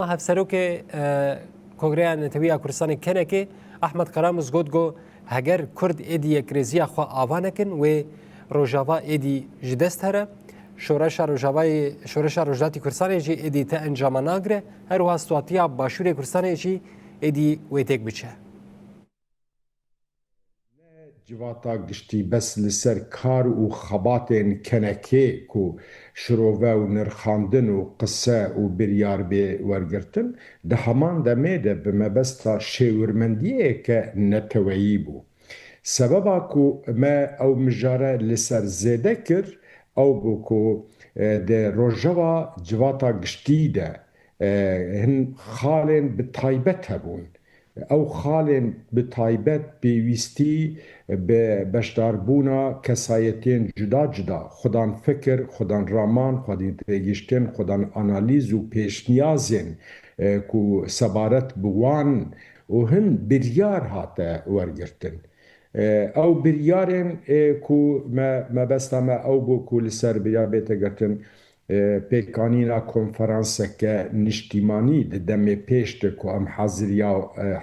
هفسروك کنگره نتوی کردستان کنه که احمد قرامز گفت گو هگر کرد ایدی کرزیا خو آوانکن و روجاوا ایدی جدست هره شورش روجاتی کردستان جی ایدی تا انجام ناگره هر واستواتیا باشور کردستان جی ایدی ویتک بچه جواتا گشتی بس لسر کار و خباتین کنکه کو شروع و نرخاندن و قصه و بریار به ورگرتن ده همان دمه ده بمبستا شیورمندیه که نتویی بو سببا کو ما او مجاره لسر زیده کر او بو کو ده روژوا جواتا گشتی ده هن خالین به تایبت هبون او خالên bi taybet pêwîstî bi beşdarbûna kesayetên cuda cuda xwedan fikir, xwedan raman, xwedî têgihiştin, xwedan analîz û pêşniyazên ku sebaret bi wan û hin biryar hate wergirtin. Ew biryarên ku mebesta me ew bû ku li ser biryar bête girtin pêkanîna konferanseke niştîmanî di demê pêş de ku em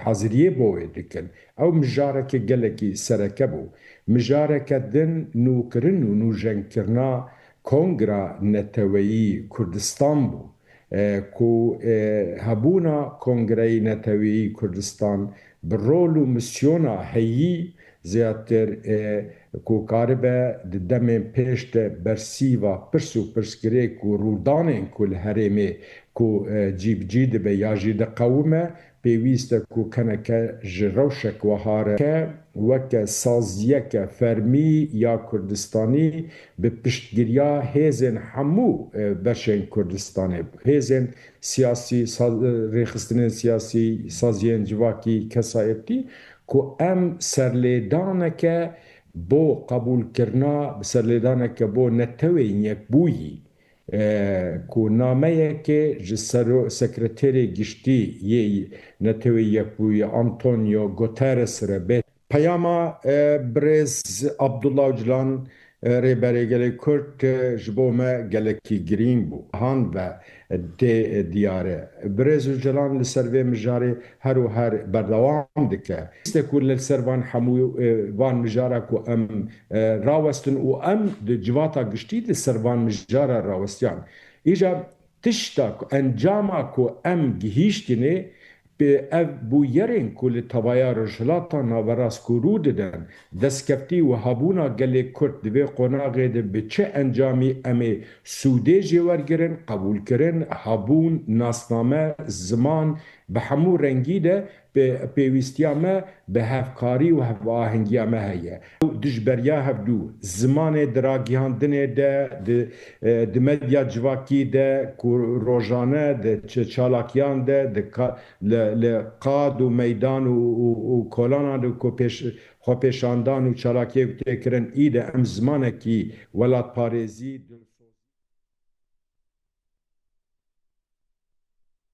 haziriyê bo wê dikin ew mijareke gelekî sereke bû mijareke din nûkirin û nûjenkirina Kongra Neteweyî Kurdistan bû ku hebûna Kongreyê Neteweyî Kurdistan bi rol û misyona heyî زیاتر کو کاربه د دمین پیش ده برسیوا پرسو پرسکره کو رودانین کل هرمه کو جیب جید به یاجی ده قومه پیویست کو کنکه جروشک و هاره که وک سازیه که فرمی یا کردستانی به پشتگیریا هیزن همو بشین کردستانی هیزن سیاسی ریخستن سیاسی سازین جواکی کسایتی کو ام سرلیدانکه بو قبول کرنا سرلیدانکه بو نتوین یک بویی کو نامه که سکرتری گشتی یه نتوین یک بویی آنتونیو گوترس ربه پیاما برز عبدالله اجلان ریبرگل کرد جبومه گلکی گرین بو هان و دیاره برز جلان لسروی مجاری هر و هر بردوام دکه استکول لسروان حمو وان مجاره کو ام راوستن و ام جواتا گشتی لسروان مجاره راوستیان ایجا تشتا انجاما کو ام گهیشتینه به ev bu yerên ku li tevaya rojhilata naveras ku rû didin destkeftî û hebûna gelê Kurd di vê qonaqê de bi çi encamî em ê sûdê jê wergirin, qebûlkirin, hebûn, nasname, ziman bi hemû rengî de pêwîstiya me bi hevkarî û hevahengiya me heye. Dijberiya hevdû, zimanê diragihandinê de, di medya civakî de, ku rojane, di çalakiyan de, li qad û meydan û kolanan de ku xwe pêşandan û çalakiyê tê kirin, î de em zimanekî welatparêzî